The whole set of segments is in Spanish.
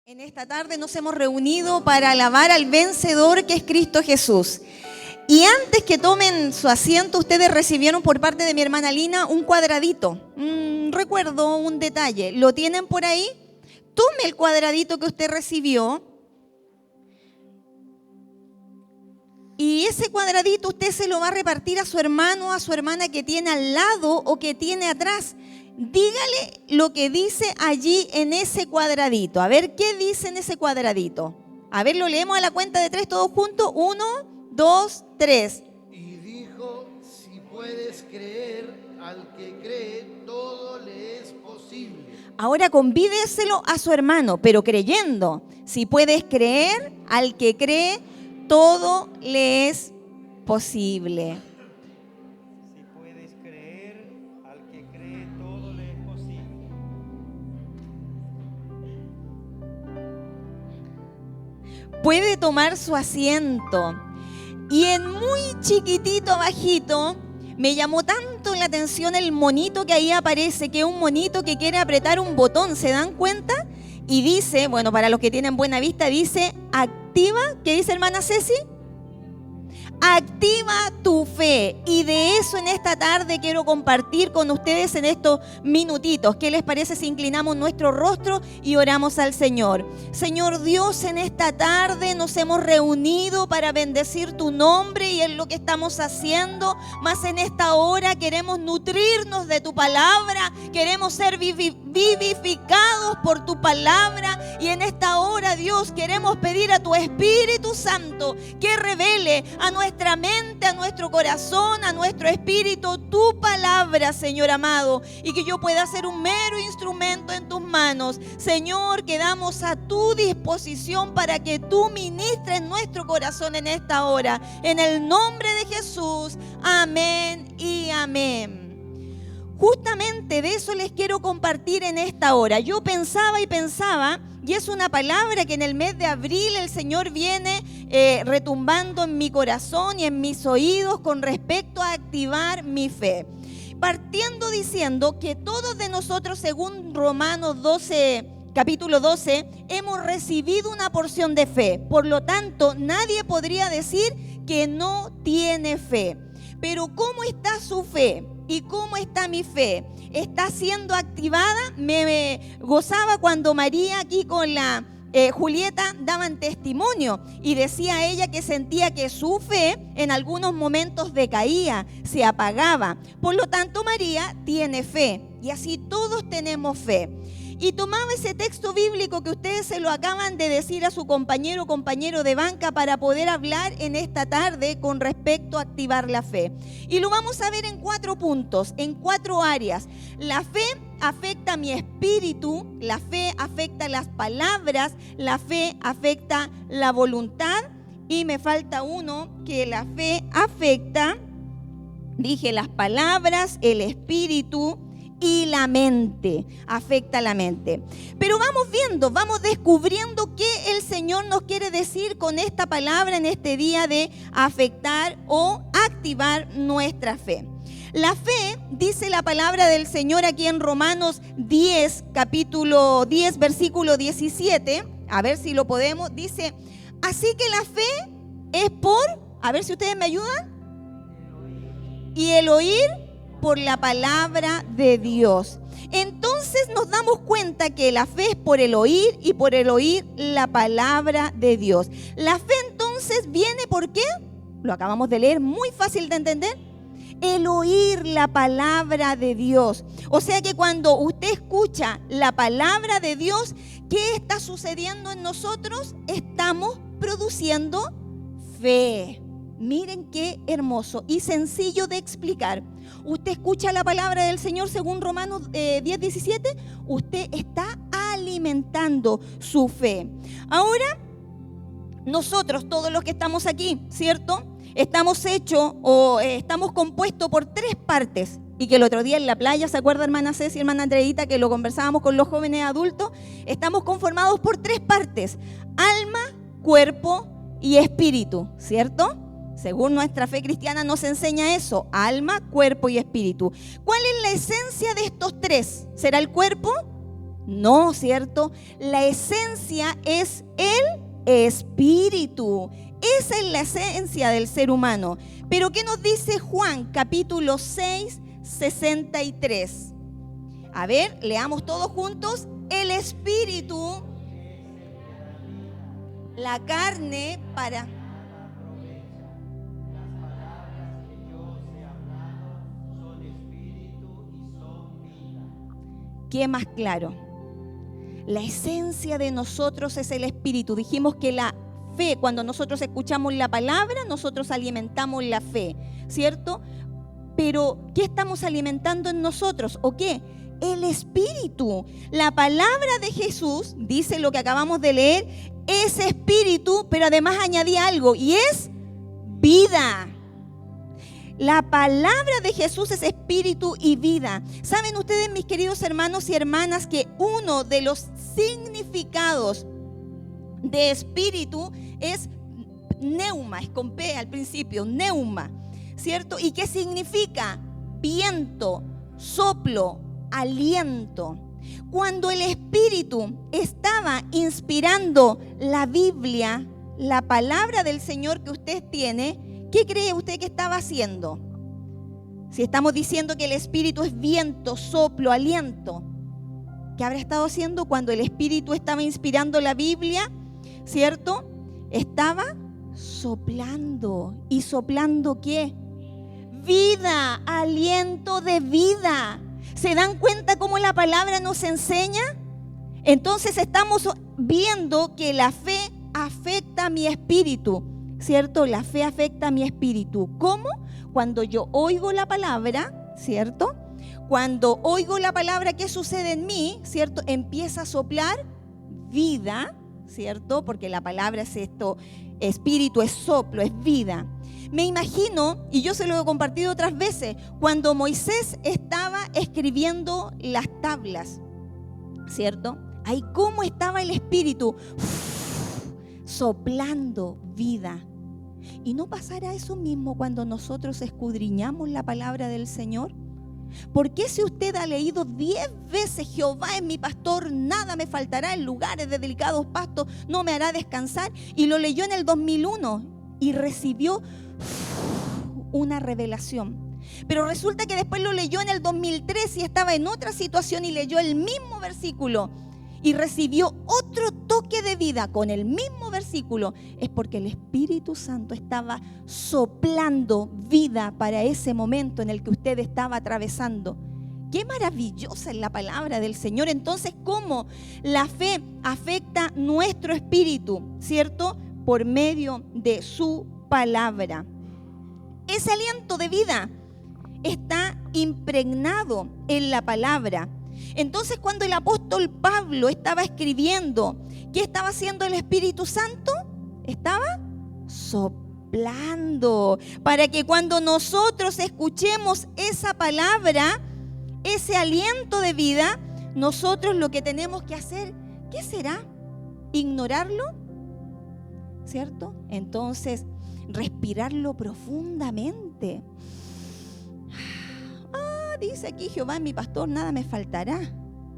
En esta tarde nos hemos reunido para alabar al vencedor que es Cristo Jesús. Y antes que tomen su asiento, ustedes recibieron por parte de mi hermana Lina un cuadradito. Recuerdo un detalle. ¿Lo tienen por ahí? Tome el cuadradito que usted recibió. Y ese cuadradito usted se lo va a repartir a su hermano o a su hermana que tiene al lado o que tiene atrás. Dígale lo que dice allí en ese cuadradito. A ver, ¿qué dice en ese cuadradito? A ver, lo leemos a la cuenta de 3 todos juntos. 1, 2, 3. Y dijo, si puedes creer, al que cree, todo le es posible. Ahora convídeselo a su hermano, pero creyendo. Si puedes creer, al que cree, todo le es posible. Puede tomar su asiento. Y en muy chiquitito, bajito, me llamó tanto la atención el monito que ahí aparece, que es un monito que quiere apretar un botón, ¿se dan cuenta? Y dice, bueno, para los que tienen buena vista, dice, activa, ¿qué dice hermana Ceci? Activa tu fe. Y de eso en esta tarde quiero compartir con ustedes en estos minutitos. ¿Qué les parece si inclinamos nuestro rostro y oramos al Señor? Señor Dios, en esta tarde nos hemos reunido para bendecir tu nombre y en lo que estamos haciendo. Más en esta hora queremos nutrirnos de tu palabra. Queremos ser vivificados por tu palabra. Y en esta hora, Dios, queremos pedir a tu Espíritu Santo que revele a nuestra mente, a nuestro corazón, a nuestro espíritu, tu palabra, Señor amado, y que yo pueda ser un mero instrumento en tus manos. Señor, quedamos a tu disposición para que tú ministres nuestro corazón en esta hora. En el nombre de Jesús, amén y amén. Justamente de eso les quiero compartir en esta hora. Yo pensaba, y es una palabra que en el mes de abril el Señor viene retumbando en mi corazón y en mis oídos con respecto a activar mi fe. Partiendo diciendo que todos de nosotros, según Romanos 12, capítulo 12, hemos recibido una porción de fe. Por lo tanto, nadie podría decir que no tiene fe. Pero ¿cómo está su fe? ¿Y cómo está mi fe? ¿Está siendo activada? Me gozaba cuando María aquí con la Julieta daban testimonio y decía ella que sentía que su fe en algunos momentos decaía, se apagaba. Por lo tanto, María tiene fe y así todos tenemos fe. Y tomaba ese texto bíblico que ustedes se lo acaban de decir a su compañero de banca para poder hablar en esta tarde con respecto a activar la fe. Y lo vamos a ver en 4 puntos, en 4 áreas. La fe afecta mi espíritu, la fe afecta las palabras, la fe afecta la voluntad y me falta uno, que la fe afecta, dije, las palabras, el espíritu y la mente, afecta la mente. Pero vamos viendo, vamos descubriendo qué el Señor nos quiere decir con esta palabra en este día de afectar o activar nuestra fe. La fe, dice la palabra del Señor aquí en Romanos 10, capítulo 10, versículo 17, a ver si lo podemos, dice, así que la fe es por, a ver si ustedes me ayudan, y el oír por la palabra de Dios. Entonces nos damos cuenta que la fe es por el oír y por el oír la palabra de Dios. La fe entonces viene ¿por qué? Lo acabamos de leer, muy fácil de entender. El oír la palabra de Dios. O sea que cuando usted escucha la palabra de Dios, ¿qué está sucediendo en nosotros? Estamos produciendo fe. Miren qué hermoso y sencillo de explicar. Usted escucha la palabra del Señor según Romanos 10, 17. Usted está alimentando su fe. Ahora, nosotros, todos los que estamos aquí, ¿cierto? Estamos hechos o estamos compuestos por 3 partes. Y que el otro día en la playa, ¿se acuerda hermana Ceci y hermana Andreita que lo conversábamos con los jóvenes adultos? Estamos conformados por 3 partes. Alma, cuerpo y espíritu, ¿cierto? Según nuestra fe cristiana nos enseña eso, alma, cuerpo y espíritu. ¿Cuál es la esencia de estos 3? ¿Será el cuerpo? No, ¿cierto? La esencia es el espíritu. Esa es la esencia del ser humano. Pero ¿qué nos dice Juan capítulo 6, 63? A ver, leamos todos juntos. El espíritu, la carne para... ¿Qué más claro? La esencia de nosotros es el espíritu. Dijimos que la fe, cuando nosotros escuchamos la palabra, nosotros alimentamos la fe, ¿cierto? Pero, ¿qué estamos alimentando en nosotros? ¿O qué? El espíritu. La palabra de Jesús, dice lo que acabamos de leer, es espíritu, pero además añadí algo, y es vida. La palabra de Jesús es espíritu y vida. ¿Saben ustedes, mis queridos hermanos y hermanas, que uno de los significados de espíritu es neuma, es con P al principio, neuma, ¿cierto? ¿Y qué significa? Viento, soplo, aliento. Cuando el Espíritu estaba inspirando la Biblia, la palabra del Señor que usted tiene, ¿qué cree usted que estaba haciendo? Si estamos diciendo que el Espíritu es viento, soplo, aliento, ¿qué habrá estado haciendo cuando el Espíritu estaba inspirando la Biblia? ¿Cierto? Estaba soplando. ¿Y soplando qué? Vida, aliento de vida. ¿Se dan cuenta cómo la palabra nos enseña? Entonces estamos viendo que la fe afecta a mi espíritu, ¿cierto? La fe afecta a mi espíritu. ¿Cómo? Cuando yo oigo la palabra, ¿cierto? Cuando oigo la palabra, ¿qué sucede en mí? ¿Cierto? Empieza a soplar vida, ¿cierto? Porque la palabra es esto, espíritu es soplo, es vida. Me imagino, y yo se lo he compartido otras veces, cuando Moisés estaba escribiendo las tablas, ¿cierto? Ahí cómo estaba el espíritu soplando vida. ¿Y no pasará eso mismo cuando nosotros escudriñamos la palabra del Señor? ¿Por qué si usted ha leído 10 veces Jehová es mi pastor, nada me faltará, en lugares de delicados pastos no me hará descansar? Y lo leyó en el 2001 y recibió una revelación. Pero resulta que después lo leyó en el 2003 y estaba en otra situación y leyó el mismo versículo y recibió otro toque de vida con el mismo versículo. Es porque el Espíritu Santo estaba soplando vida para ese momento en el que usted estaba atravesando. Qué maravillosa es la palabra del Señor. Entonces, ¿cómo la fe afecta nuestro espíritu? ¿Cierto? Por medio de su palabra. Ese aliento de vida está impregnado en la palabra. Entonces, cuando el apóstol Pablo estaba escribiendo, ¿qué estaba haciendo el Espíritu Santo? Estaba soplando para que cuando nosotros escuchemos esa palabra, ese aliento de vida, nosotros lo que tenemos que hacer, ¿qué será? ¿Ignorarlo? ¿Cierto? Entonces, respirarlo profundamente. Dice aquí, Jehová es mi pastor, nada me faltará.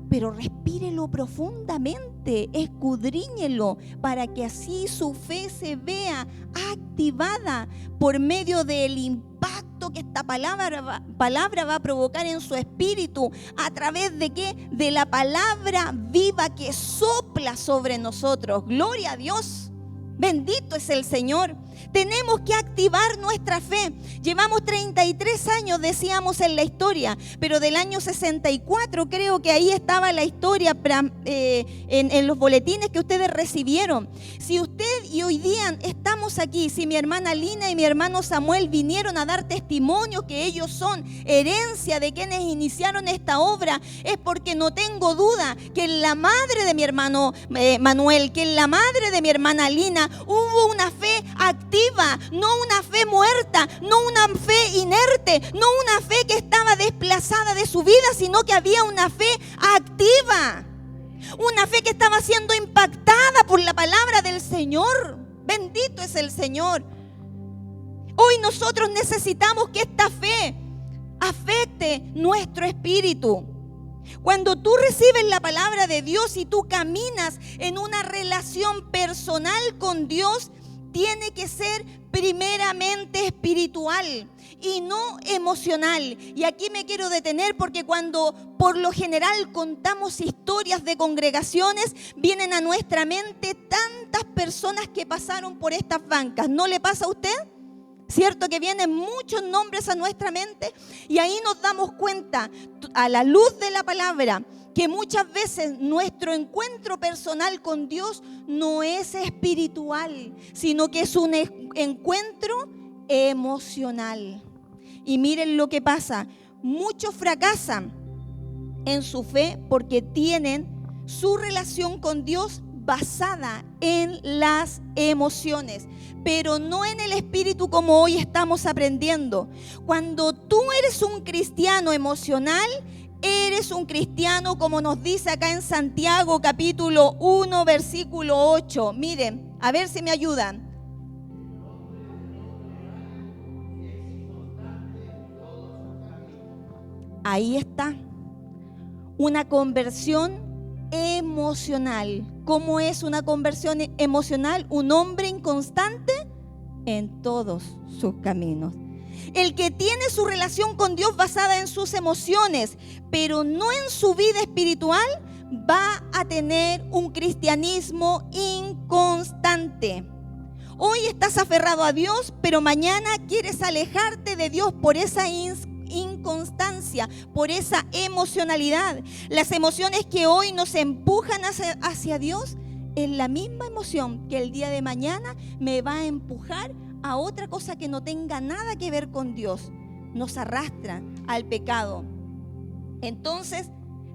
Pero respírelo profundamente, escudriñelo, para que así su fe se vea activada por medio del impacto que esta palabra va a provocar en su espíritu. ¿A través de qué? De la palabra viva que sopla sobre nosotros. Gloria a Dios. Bendito es el Señor. Tenemos que activar nuestra fe. Llevamos 33 años, decíamos, en la historia, pero del año 64 creo que ahí estaba la historia en los boletines que ustedes recibieron. Si usted y hoy día estamos aquí, si mi hermana Lina y mi hermano Samuel vinieron a dar testimonio que ellos son herencia de quienes iniciaron esta obra, es porque no tengo duda que en la madre de mi hermano Manuel, que en la madre de mi hermana Lina hubo una fe activa, no una fe muerta, no una fe inerte, no una fe que estaba desplazada de su vida, sino que había una fe activa, una fe que estaba siendo impactada por la palabra del Señor. Bendito es el Señor. Hoy nosotros necesitamos que esta fe afecte nuestro espíritu. Cuando tú recibes la palabra de Dios y tú caminas en una relación personal con Dios, tiene que ser primeramente espiritual y no emocional. Y aquí me quiero detener porque cuando por lo general contamos historias de congregaciones, vienen a nuestra mente tantas personas que pasaron por estas bancas. ¿No le pasa a usted? ¿Cierto que vienen muchos nombres a nuestra mente? Y ahí nos damos cuenta, a la luz de la palabra, que muchas veces nuestro encuentro personal con Dios no es espiritual, sino que es un encuentro emocional. Y miren lo que pasa, muchos fracasan en su fe porque tienen su relación con Dios basada en las emociones, pero no en el espíritu como hoy estamos aprendiendo. Cuando tú eres un cristiano emocional, eres un cristiano como nos dice acá en Santiago capítulo 1 versículo 8. Miren, a ver si me ayudan. Ahí está, una conversión emocional. ¿Cómo es una conversión emocional? Un hombre inconstante en todos sus caminos. El que tiene su relación con Dios basada en sus emociones, pero no en su vida espiritual, va a tener un cristianismo inconstante. Hoy estás aferrado a Dios, pero mañana quieres alejarte de Dios por esa inconstancia, por esa emocionalidad. Las emociones que hoy nos empujan hacia Dios es la misma emoción que el día de mañana me va a empujar a otra cosa que no tenga nada que ver con Dios. Nos arrastra al pecado. Entonces,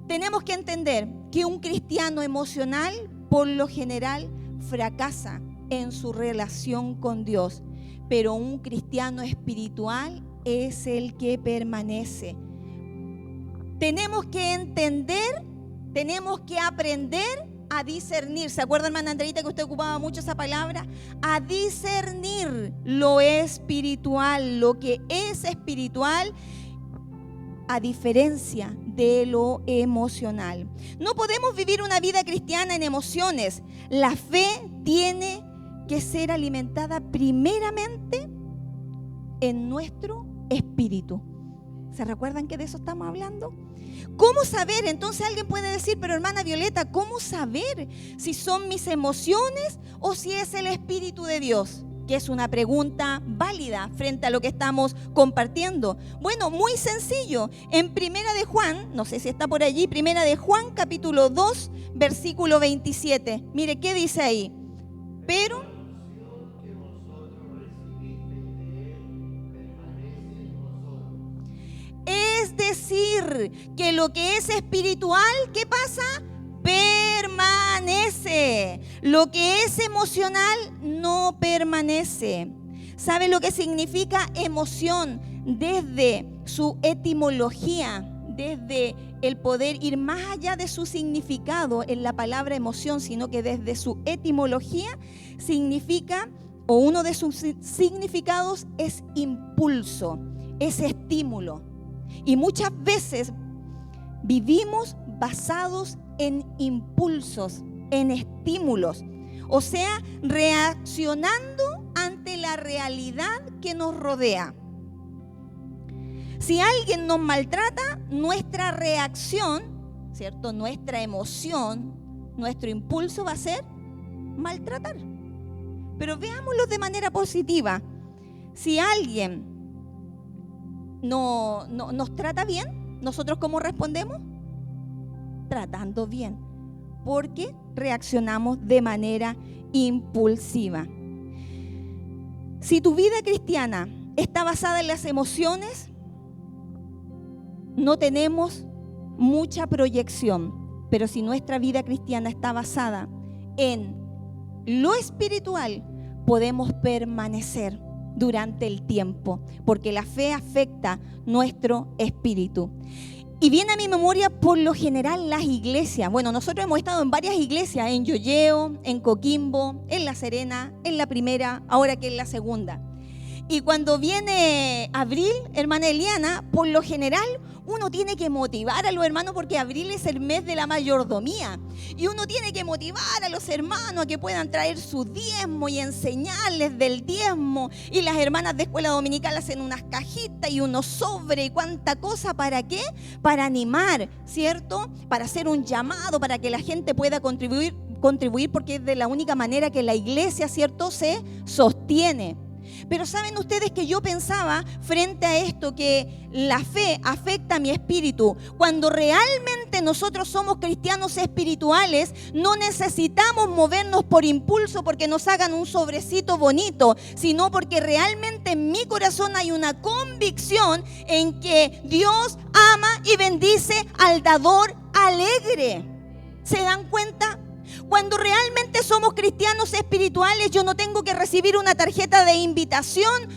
tenemos que entender que un cristiano emocional, por lo general, fracasa en su relación con Dios, pero un cristiano espiritual es el que permanece. Tenemos que entender, tenemos que aprender a discernir. ¿Se acuerda, hermana Andreita, que usted ocupaba mucho esa palabra? A discernir lo espiritual, lo que es espiritual, a diferencia de lo emocional. No podemos vivir una vida cristiana en emociones. La fe tiene que ser alimentada primeramente en nuestro espíritu. ¿Se recuerdan que de eso estamos hablando? ¿Cómo saber? Entonces alguien puede decir, pero hermana Violeta, ¿cómo saber si son mis emociones o si es el Espíritu de Dios? Que es una pregunta válida frente a lo que estamos compartiendo. Bueno, muy sencillo. En Primera de Juan, no sé si está por allí, Primera de Juan, capítulo 2, versículo 27. Mire, ¿qué dice ahí? Pero es decir, que lo que es espiritual, ¿qué pasa? Permanece. Lo que es emocional no permanece. ¿Sabe lo que significa emoción? Desde su etimología, desde el poder ir más allá de su significado en la palabra emoción, sino que desde su etimología significa, o uno de sus significados es impulso, es estímulo. Y muchas veces vivimos basados en impulsos, en estímulos, o sea, reaccionando ante la realidad que nos rodea. Si alguien nos maltrata, nuestra reacción, ¿cierto? Nuestra emoción, nuestro impulso va a ser maltratar. Pero veámoslo de manera positiva. Si alguien nos trata bien, ¿nosotros cómo respondemos? Tratando bien, porque reaccionamos de manera impulsiva. Si tu vida cristiana está basada en las emociones, no tenemos mucha proyección, pero si nuestra vida cristiana está basada en lo espiritual, podemos permanecer durante el tiempo, porque la fe afecta nuestro espíritu. Y viene a mi memoria por lo general las iglesias. Bueno, nosotros hemos estado en varias iglesias, en Yoyeo, en Coquimbo, en La Serena, en la primera, ahora que en la segunda. Y cuando viene abril, hermana Eliana, por lo general Uno tiene que motivar a los hermanos porque abril es el mes de la mayordomía. Y uno tiene que motivar a los hermanos a que puedan traer su diezmo y enseñarles del diezmo. Y las hermanas de escuela dominical hacen unas cajitas y unos sobres y cuánta cosa. ¿Para qué? Para animar, ¿cierto? Para hacer un llamado, para que la gente pueda contribuir porque es de la única manera que la iglesia, ¿cierto?, se sostiene. Pero ¿saben ustedes que yo pensaba frente a esto que la fe afecta a mi espíritu? Cuando realmente nosotros somos cristianos espirituales, no necesitamos movernos por impulso porque nos hagan un sobrecito bonito, sino porque realmente en mi corazón hay una convicción en que Dios ama y bendice al dador alegre. ¿Se dan cuenta? Cuando realmente somos cristianos espirituales, yo no tengo que recibir una tarjeta de invitación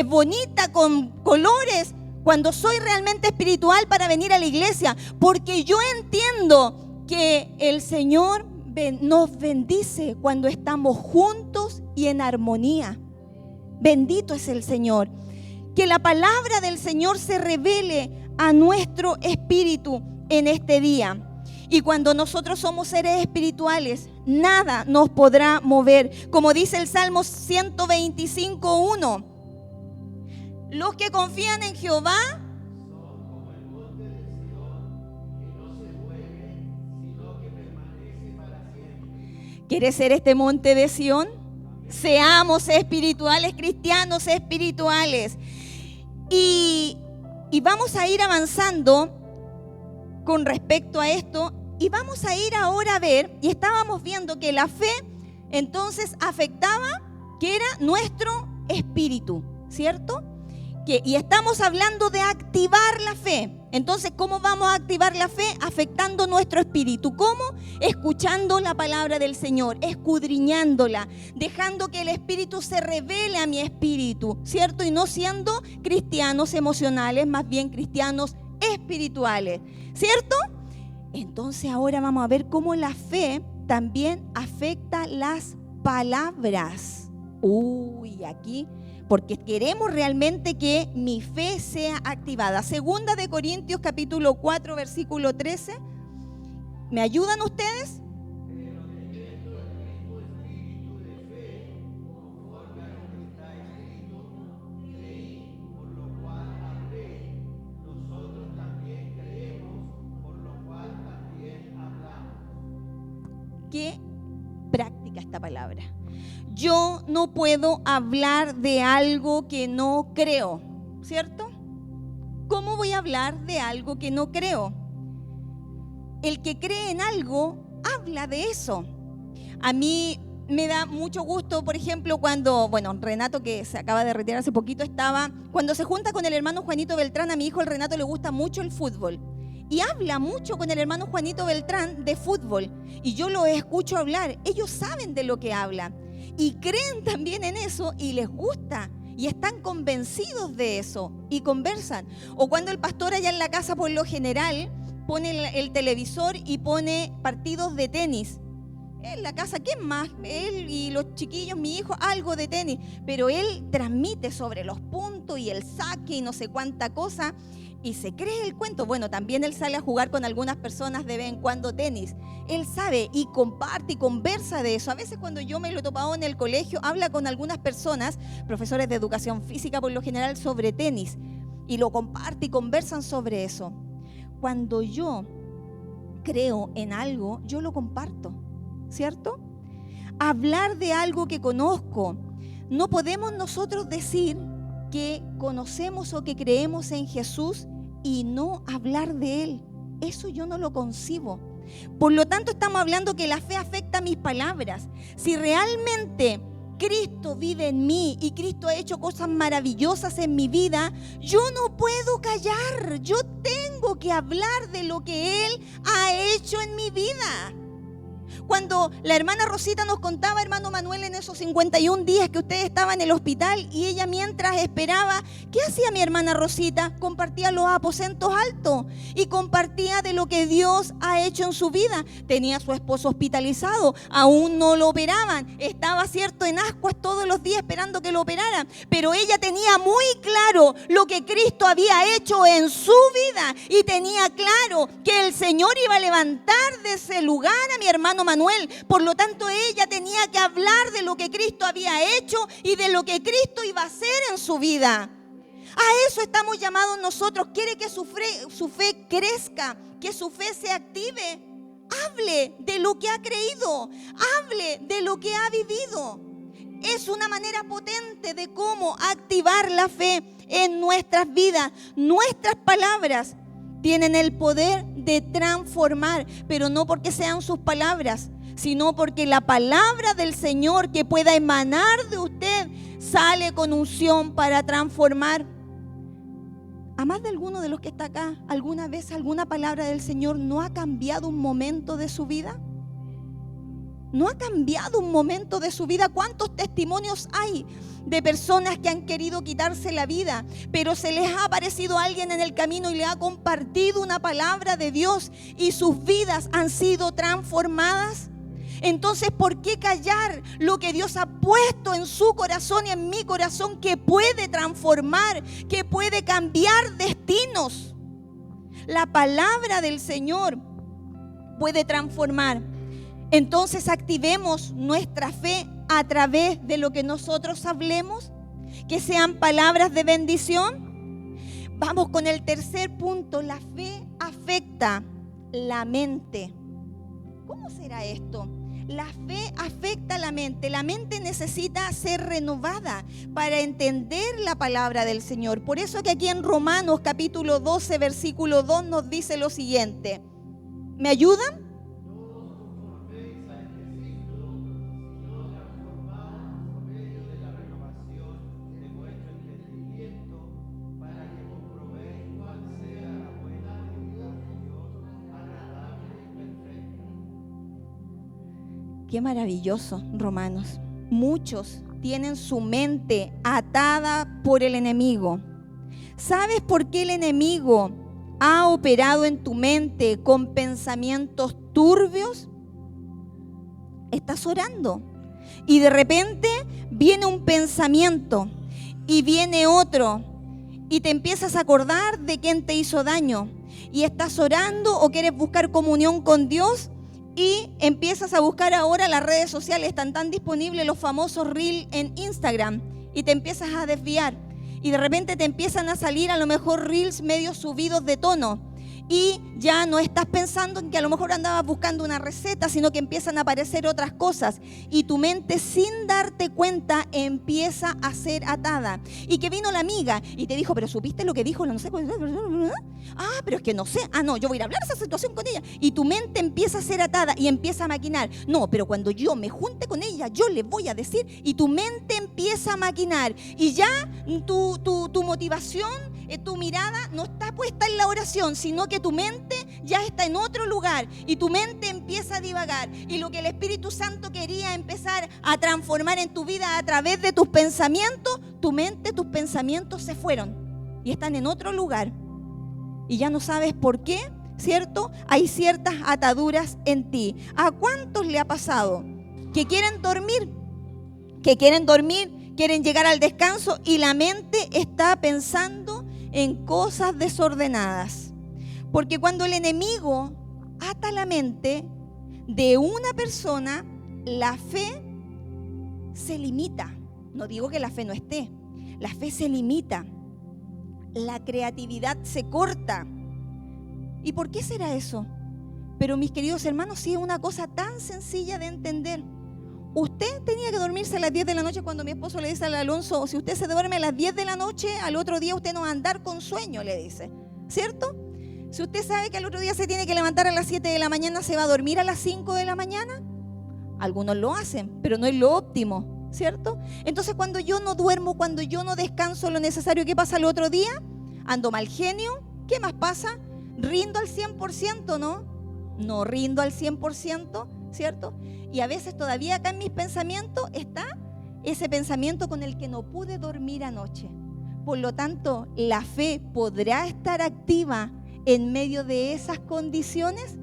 bonita con colores cuando soy realmente espiritual para venir a la iglesia, porque yo entiendo que el Señor nos bendice cuando estamos juntos y en armonía. Bendito es el Señor. Que la palabra del Señor se revele a nuestro espíritu en este día. Y cuando nosotros somos seres espirituales, nada nos podrá mover. Como dice el Salmo 125:1. Los que confían en Jehová Son como el monte de Sión, que no se mueve, sino que permanece para siempre. ¿Quieres ser este monte de Sión? Seamos espirituales, cristianos espirituales. Y vamos a ir avanzando con respecto a esto. Y vamos a ir ahora a ver, y estábamos viendo que la fe entonces afectaba, que era nuestro espíritu, ¿cierto? Y estamos hablando de activar la fe. Entonces, ¿cómo vamos a activar la fe? Afectando nuestro espíritu. ¿Cómo? Escuchando la palabra del Señor, escudriñándola, dejando que el Espíritu se revele a mi espíritu, ¿cierto? Y no siendo cristianos emocionales, más bien cristianos espirituales, ¿cierto? Entonces ahora vamos a ver cómo la fe también afecta las palabras. Aquí, porque queremos realmente que mi fe sea activada. Segunda de Corintios capítulo 4, versículo 13. ¿Me ayudan ustedes? Qué práctica esta palabra. Yo no puedo hablar de algo que no creo, ¿cierto? ¿Cómo voy a hablar de algo que no creo? El que cree en algo habla de eso. A mí me da mucho gusto, por ejemplo, cuando, Renato, que se acaba de retirar hace poquito, cuando se junta con el hermano Juanito Beltrán. A mi hijo el Renato le gusta mucho el fútbol. Y habla mucho con el hermano Juanito Beltrán de fútbol. Y yo lo escucho hablar. Ellos saben de lo que hablan. Y creen también en eso y les gusta. Y están convencidos de eso. Y conversan. O cuando el pastor allá en la casa, por lo general, pone el televisor y pone partidos de tenis. En la casa, ¿quién más? Él y los chiquillos, mi hijo, algo de tenis. Pero él transmite sobre los puntos y el saque y no sé cuánta cosa. Y se cree el cuento. Bueno, también él sale a jugar con algunas personas de vez en cuando tenis. Él sabe y comparte y conversa de eso. A veces cuando yo me lo he topado en el colegio, habla con algunas personas, profesores de educación física por lo general, sobre tenis. Y lo comparte y conversan sobre eso. Cuando yo creo en algo, yo lo comparto, ¿cierto? Hablar de algo que conozco. No podemos nosotros decir que conocemos o que creemos en Jesús y no hablar de Él. Eso yo no lo concibo. Por lo tanto, estamos hablando que la fe afecta mis palabras. Si realmente Cristo vive en mí y Cristo ha hecho cosas maravillosas en mi vida, yo no puedo callar. Yo tengo que hablar de lo que Él ha hecho en mi vida. Cuando la hermana Rosita nos contaba, hermano Manuel, en esos 51 días que usted estaba en el hospital y ella mientras esperaba, ¿qué hacía mi hermana Rosita? Compartía los aposentos altos y compartía de lo que Dios ha hecho en su vida. Tenía a su esposo hospitalizado, aún no lo operaban, estaba cierto en ascuas todos los días esperando que lo operaran, pero ella tenía muy claro lo que Cristo había hecho en su vida y tenía claro que el Señor iba a levantar de ese lugar a mi hermano Manuel. Por lo tanto, ella tenía que hablar de lo que Cristo había hecho y de lo que Cristo iba a hacer en su vida. A eso estamos llamados nosotros. Quiere que su fe crezca, que su fe se active. Hable de lo que ha creído, hable de lo que ha vivido. Es una manera potente de cómo activar la fe en nuestras vidas. Nuestras palabras tienen el poder de transformar, pero no porque sean sus palabras, sino porque la palabra del Señor que pueda emanar de usted sale con unción para transformar. A más de alguno de los que está acá, ¿alguna vez alguna palabra del Señor no ha cambiado un momento de su vida? ¿No ha cambiado un momento de su vida? ¿Cuántos testimonios hay de personas que han querido quitarse la vida, pero se les ha aparecido alguien en el camino y le ha compartido una palabra de Dios y sus vidas han sido transformadas? Entonces, ¿por qué callar lo que Dios ha puesto en su corazón y en mi corazón, que puede transformar, que puede cambiar destinos? La palabra del Señor puede transformar. Entonces, activemos nuestra fe a través de lo que nosotros hablemos, que sean palabras de bendición. Vamos con el tercer punto. La fe afecta la mente. ¿Cómo será esto? La fe afecta la mente. La mente necesita ser renovada para entender la palabra del Señor. Por eso que aquí en Romanos capítulo 12, versículo 2 nos dice lo siguiente. ¿Me ayudan? Qué maravilloso, Romanos. Muchos tienen su mente atada por el enemigo. ¿Sabes por qué el enemigo ha operado en tu mente con pensamientos turbios? Estás orando y de repente viene un pensamiento y viene otro y te empiezas a acordar de quién te hizo daño y estás orando o quieres buscar comunión con Dios. Y empiezas a buscar ahora las redes sociales, están tan disponibles los famosos Reels en Instagram y te empiezas a desviar y de repente te empiezan a salir a lo mejor Reels medio subidos de tono y ya no estás pensando en que a lo mejor andabas buscando una receta, sino que empiezan a aparecer otras cosas y tu mente sin darte cuenta empieza a ser atada. Y que vino la amiga y te dijo, pero ¿supiste lo que dijo? No sé. Pero es que no sé. No, yo voy a ir a hablar esa situación con ella. Y tu mente empieza a ser atada y empieza a maquinar. No, pero cuando yo me junte con ella, yo le voy a decir. Y tu mente empieza a maquinar. Y ya tu motivación, tu mirada no está puesta en la oración, sino que tu mente ya está en otro lugar y tu mente empieza a divagar. Y lo que el Espíritu Santo quería empezar a transformar en tu vida a través de tus pensamientos, tu mente, tus pensamientos se fueron y están en otro lugar. Y ya no sabes por qué, ¿cierto? Hay ciertas ataduras en ti. ¿A cuántos le ha pasado que quieren dormir, quieren llegar al descanso y la mente está pensando en cosas desordenadas? Porque cuando el enemigo ata la mente de una persona, la fe se limita. No digo que la fe no esté, la fe se limita. La creatividad se corta. ¿Y por qué será eso? Pero mis queridos hermanos, sí es una cosa tan sencilla de entender. Usted tenía que dormirse a las 10 de la noche cuando mi esposo le dice al Alonso, si usted se duerme a las 10 de la noche, al otro día usted no va a andar con sueño, le dice. ¿Cierto? Si usted sabe que al otro día se tiene que levantar a las 7 de la mañana, ¿se va a dormir a las 5 de la mañana? Algunos lo hacen, pero no es lo óptimo, ¿cierto? Entonces cuando yo no duermo, cuando yo no descanso lo necesario, ¿qué pasa el otro día? Ando mal genio. ¿Qué más pasa? ¿Rindo al 100%, no? No rindo al 100%. ¿cierto? Y a veces todavía acá en mis pensamientos está ese pensamiento con el que no pude dormir anoche. Por lo tanto, ¿la fe podrá estar activa en medio de esas condiciones?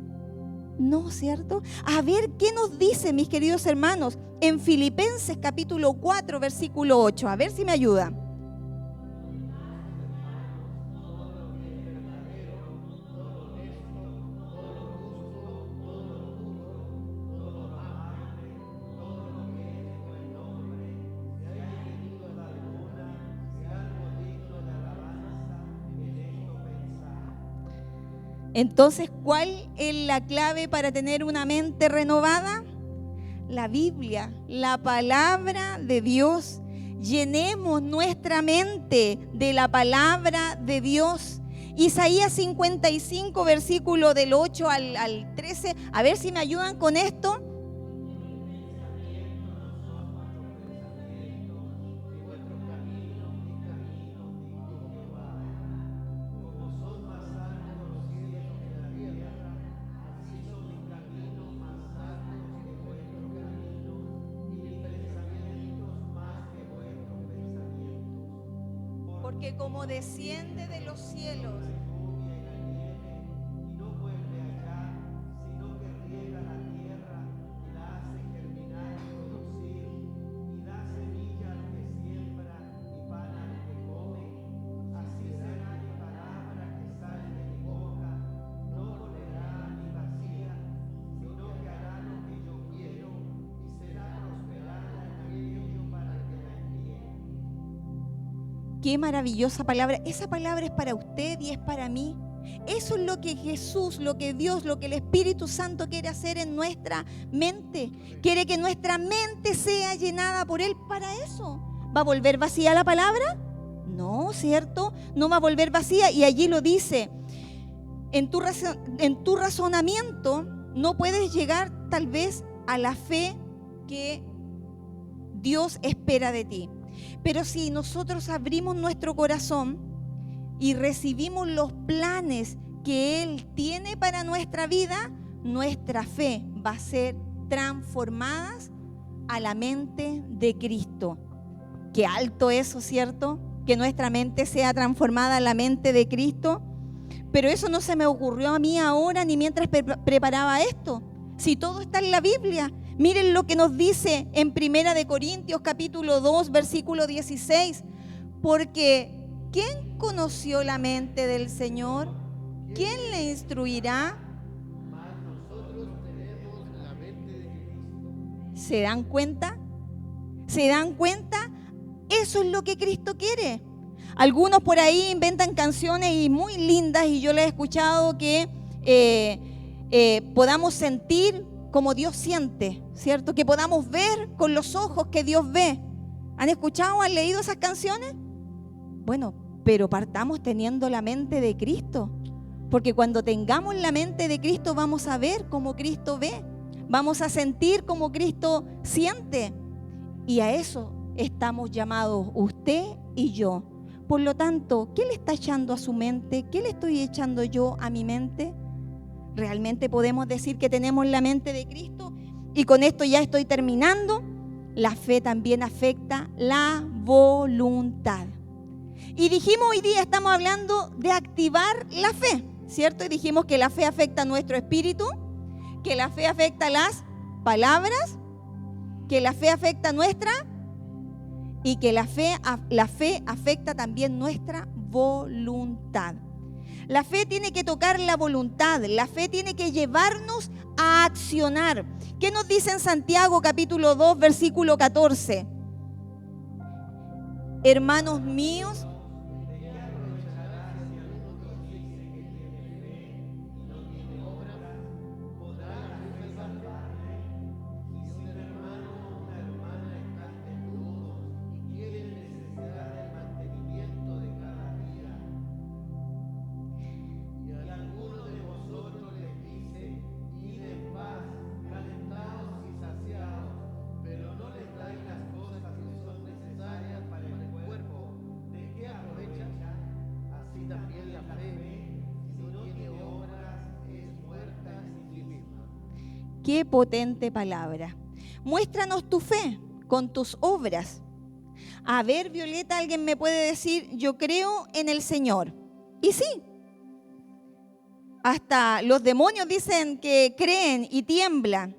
No, ¿cierto? A ver, ¿qué nos dice, mis queridos hermanos? En Filipenses capítulo 4, versículo 8. A ver si me ayuda. Entonces, ¿cuál es la clave para tener una mente renovada? La Biblia, la palabra de Dios. Llenemos nuestra mente de la palabra de Dios. Isaías 55, versículo del 8 al 13. A ver si me ayudan con esto. Porque como desciende de los cielos, qué maravillosa palabra. Esa palabra es para usted y es para mí. Eso es lo que Jesús, lo que Dios, lo que el Espíritu Santo quiere hacer en nuestra mente. Quiere que nuestra mente sea llenada por Él. Para eso. ¿Va a volver vacía la palabra? No, ¿cierto? No va a volver vacía. Y allí lo dice. En tu razonamiento no puedes llegar tal vez a la fe que Dios espera de ti. Pero si nosotros abrimos nuestro corazón y recibimos los planes que Él tiene para nuestra vida, nuestra fe va a ser transformada a la mente de Cristo. Qué alto eso, ¿cierto? Que nuestra mente sea transformada a la mente de Cristo. Pero eso no se me ocurrió a mí ahora ni mientras preparaba esto. Si todo está en la Biblia. Miren lo que nos dice en 1 de Corintios capítulo 2, versículo 16. Porque ¿quién conoció la mente del Señor? ¿Quién le instruirá? Nosotros tenemos la mente de Cristo. ¿Se dan cuenta? ¿Se dan cuenta? Eso es lo que Cristo quiere. Algunos por ahí inventan canciones y muy lindas y yo les he escuchado que podamos sentir como Dios siente, ¿cierto? Que podamos ver con los ojos que Dios ve. ¿Han escuchado, han leído esas canciones? Bueno, pero partamos teniendo la mente de Cristo, porque cuando tengamos la mente de Cristo vamos a ver como Cristo ve, vamos a sentir como Cristo siente, y a eso estamos llamados usted y yo. Por lo tanto, ¿qué le está echando a su mente? ¿Qué le estoy echando yo a mi mente? ¿Realmente podemos decir que tenemos la mente de Cristo? Y con esto ya estoy terminando. La fe también afecta la voluntad. Y dijimos, hoy día estamos hablando de activar la fe, ¿cierto? Y dijimos que la fe afecta nuestro espíritu, que la fe afecta las palabras, que la fe afecta nuestra, y que la fe afecta también nuestra voluntad. La fe tiene que tocar la voluntad, la fe tiene que llevarnos a accionar. ¿Qué nos dice en Santiago capítulo 2, versículo 14? Hermanos míos, Qué potente palabra. Muéstranos tu fe con tus obras. A ver, Violeta, alguien me puede decir, yo creo en el Señor. Y sí, hasta los demonios dicen que creen y tiemblan.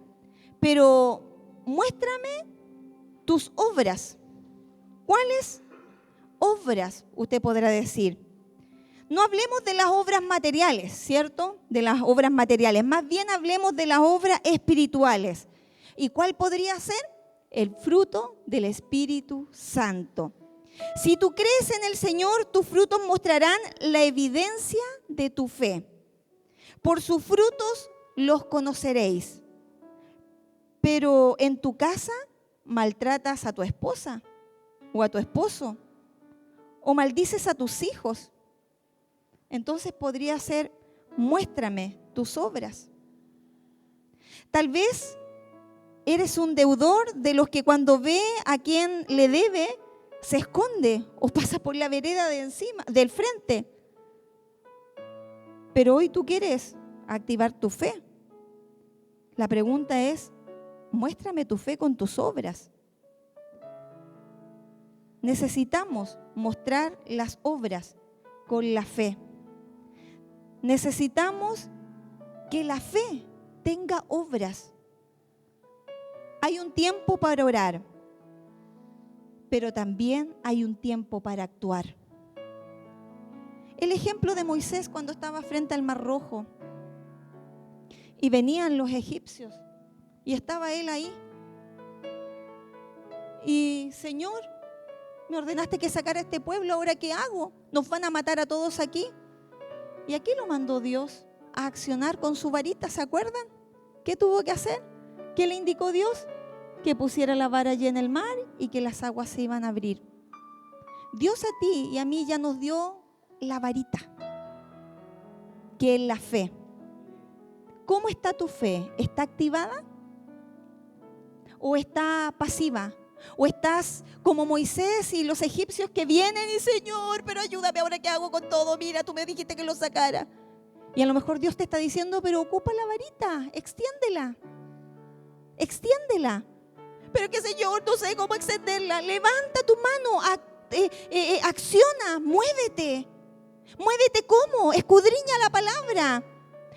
Pero muéstrame tus obras. ¿Cuáles obras? Usted podrá decir. No hablemos de las obras materiales, ¿cierto? De las obras materiales. Más bien hablemos de las obras espirituales. ¿Y cuál podría ser? El fruto del Espíritu Santo. Si tú crees en el Señor, tus frutos mostrarán la evidencia de tu fe. Por sus frutos los conoceréis. Pero en tu casa maltratas a tu esposa o a tu esposo o maldices a tus hijos. Entonces podría ser, muéstrame tus obras. Tal vez eres un deudor de los que cuando ve a quien le debe, se esconde o pasa por la vereda de encima, del frente. Pero hoy tú quieres activar tu fe. La pregunta es, muéstrame tu fe con tus obras. Necesitamos mostrar las obras con la fe. Necesitamos que la fe tenga obras. Hay un tiempo para orar, pero también hay un tiempo para actuar. El ejemplo de Moisés cuando estaba frente al Mar Rojo y venían los egipcios y estaba él ahí. Y Señor, me ordenaste que sacara a este pueblo, ¿ahora qué hago? Nos van a matar a todos aquí. Y aquí lo mandó Dios a accionar con su varita, ¿se acuerdan? ¿Qué tuvo que hacer? ¿Qué le indicó Dios? Que pusiera la vara allí en el mar y que las aguas se iban a abrir. Dios a ti y a mí ya nos dio la varita, que es la fe. ¿Cómo está tu fe? ¿Está activada? ¿O está pasiva? ¿O estás como Moisés y los egipcios que vienen y Señor, pero ayúdame, ahora qué hago con todo? Mira, tú me dijiste que lo sacara. Y a lo mejor Dios te está diciendo, pero ocupa la varita, extiéndela. Extiéndela. Pero que Señor, no sé cómo extenderla. Levanta tu mano, acciona, muévete. Muévete ¿cómo? Escudriña la palabra.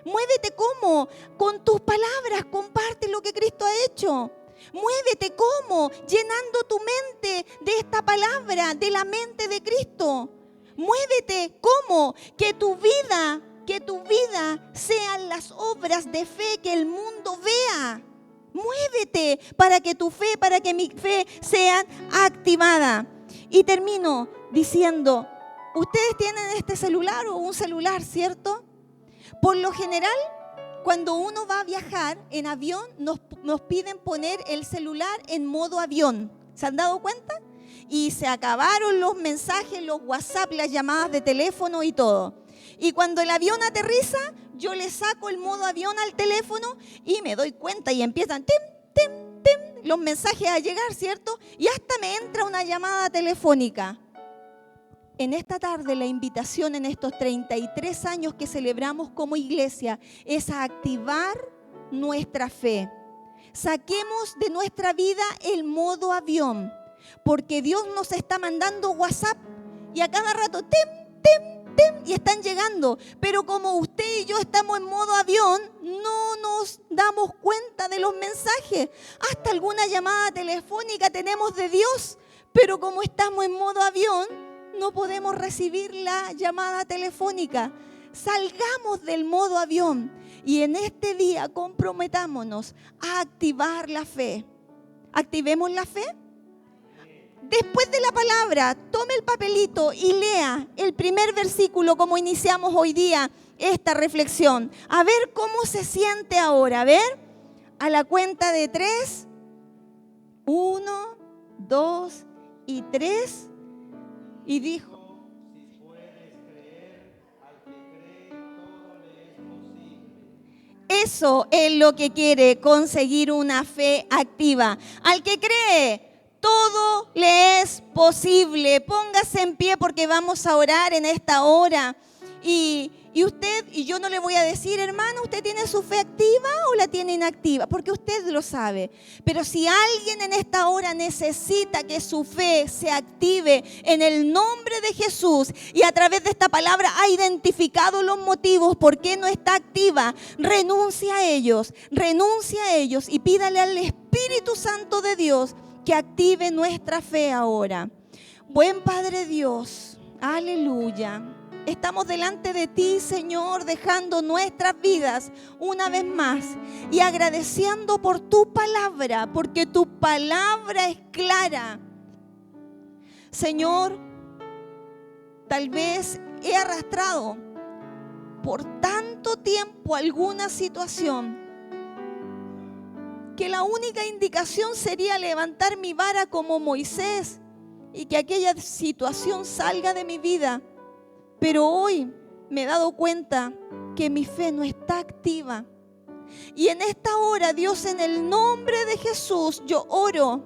Muévete ¿cómo? Con tus palabras, comparte lo que Cristo ha hecho. Muévete ¿cómo? Llenando tu mente de esta palabra, de la mente de Cristo. Muévete ¿cómo? Que tu vida sean las obras de fe que el mundo vea. Muévete para que tu fe, para que mi fe sean activada. Y termino diciendo, ustedes tienen este celular o un celular, ¿cierto? Por lo general, cuando uno va a viajar en avión, nos piden poner el celular en modo avión. ¿Se han dado cuenta? Y se acabaron los mensajes, los WhatsApp, las llamadas de teléfono y todo. Y cuando el avión aterriza, yo le saco el modo avión al teléfono y me doy cuenta y empiezan los mensajes a llegar, ¿cierto? Y hasta me entra una llamada telefónica. En esta tarde la invitación en estos 33 años que celebramos como iglesia es a activar nuestra fe. Saquemos de nuestra vida el modo avión, porque Dios nos está mandando WhatsApp y a cada rato y están llegando. Pero como usted y yo estamos en modo avión, no nos damos cuenta de los mensajes. Hasta alguna llamada telefónica tenemos de Dios, pero como estamos en modo avión, no podemos recibir la llamada telefónica. Salgamos del modo avión y en este día comprometámonos a activar la fe. ¿Activemos la fe? Después de la palabra, tome el papelito y lea el primer versículo como iniciamos hoy día esta reflexión. A ver cómo se siente ahora. A ver, a la cuenta de 3. 1, 2 y 3. Y dijo: Si puedes creer, al que cree, todo le es posible. eso es lo que quiere, conseguir una fe activa. Al que cree, todo le es posible. Póngase en pie porque vamos a orar en esta hora. Y Y yo no le voy a decir, hermano, ¿usted tiene su fe activa o la tiene inactiva? Porque usted lo sabe. Pero si alguien en esta hora necesita que su fe se active en el nombre de Jesús y a través de esta palabra ha identificado los motivos por qué no está activa, renuncia a ellos y pídale al Espíritu Santo de Dios que active nuestra fe ahora. Buen Padre Dios, aleluya. Estamos delante de ti, Señor, dejando nuestras vidas una vez más y agradeciendo por tu palabra, porque tu palabra es clara. Señor, tal vez he arrastrado por tanto tiempo alguna situación que la única indicación sería levantar mi vara como Moisés y que aquella situación salga de mi vida. Pero hoy me he dado cuenta que mi fe no está activa. Y en esta hora, Dios, en el nombre de Jesús, yo oro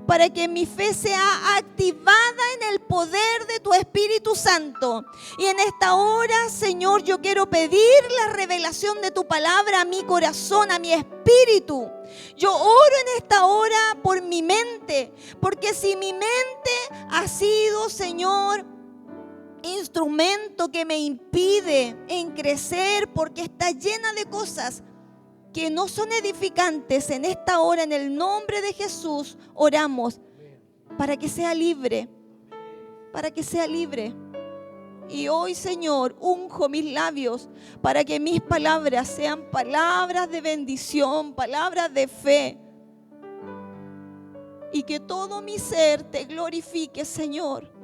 para que mi fe sea activada en el poder de tu Espíritu Santo. Y en esta hora, Señor, yo quiero pedir la revelación de tu palabra a mi corazón, a mi espíritu. Yo oro en esta hora por mi mente, porque si mi mente ha sido, Señor, instrumento que me impide en crecer porque está llena de cosas que no son edificantes, en esta hora, en el nombre de Jesús, oramos para que sea libre, para que sea libre. Y hoy, Señor, unjo mis labios para que mis palabras sean palabras de bendición, palabras de fe, y que todo mi ser te glorifique, Señor.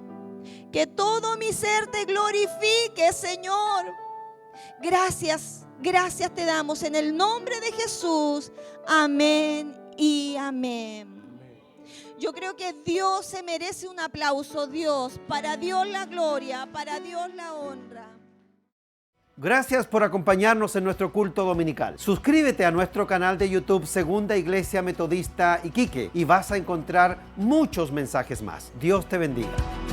Que todo mi ser te glorifique, Señor. Gracias te damos en el nombre de Jesús. Amén y amén. Yo creo que Dios se merece un aplauso. Dios, para Dios la gloria, para Dios la honra. Gracias por acompañarnos en nuestro culto dominical. Suscríbete a nuestro canal de YouTube Segunda Iglesia Metodista Iquique y vas a encontrar muchos mensajes más. Dios te bendiga.